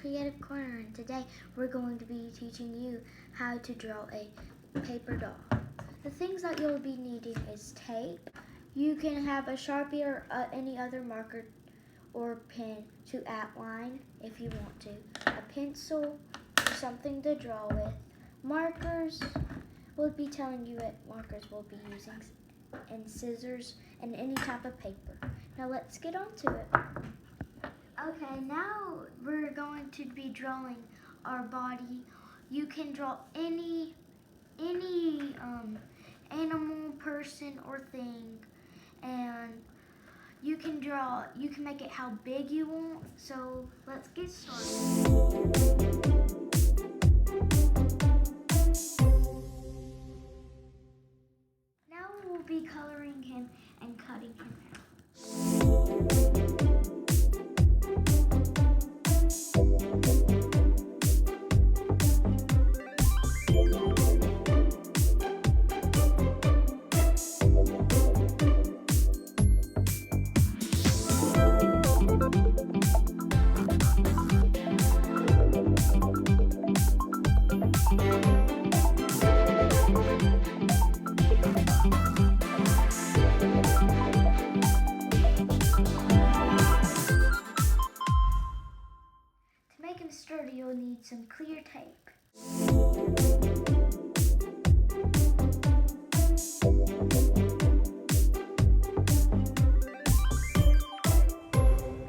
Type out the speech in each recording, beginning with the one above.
Creative Corner, and today we're going to be teaching you how to draw a paper doll. The things that you'll be needing is tape. You can have a Sharpie or any other marker or pen to outline if you want to. A pencil, something to draw with. Markers, we'll be telling you what markers we'll be using, and scissors, and any type of paper. Now let's get on to it. Okay, now we're going to be drawing our body. You can draw any animal, person, or thing, and you can make it how big you want. So let's get started. Now we'll be coloring him and cutting him out. To make him sturdy, you'll need some clear tape.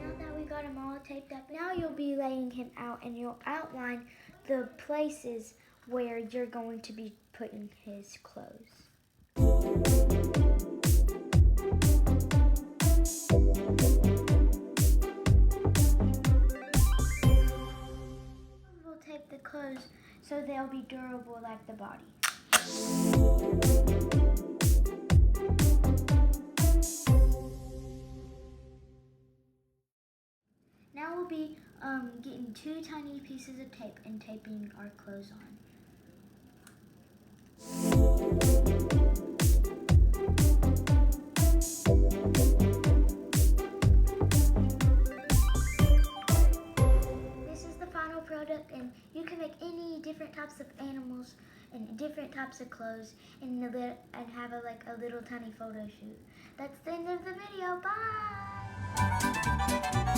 Now that we got him all taped up, now you'll be laying him out and you'll outline the places where you're going to be putting his clothes. We'll tape the clothes so they'll be durable like the body. Now we'll be getting 2 tiny pieces of tape and taping our clothes on. This is the final product, and you can make any different types of animals and different types of clothes and have a little tiny photo shoot. That's the end of the video. Bye!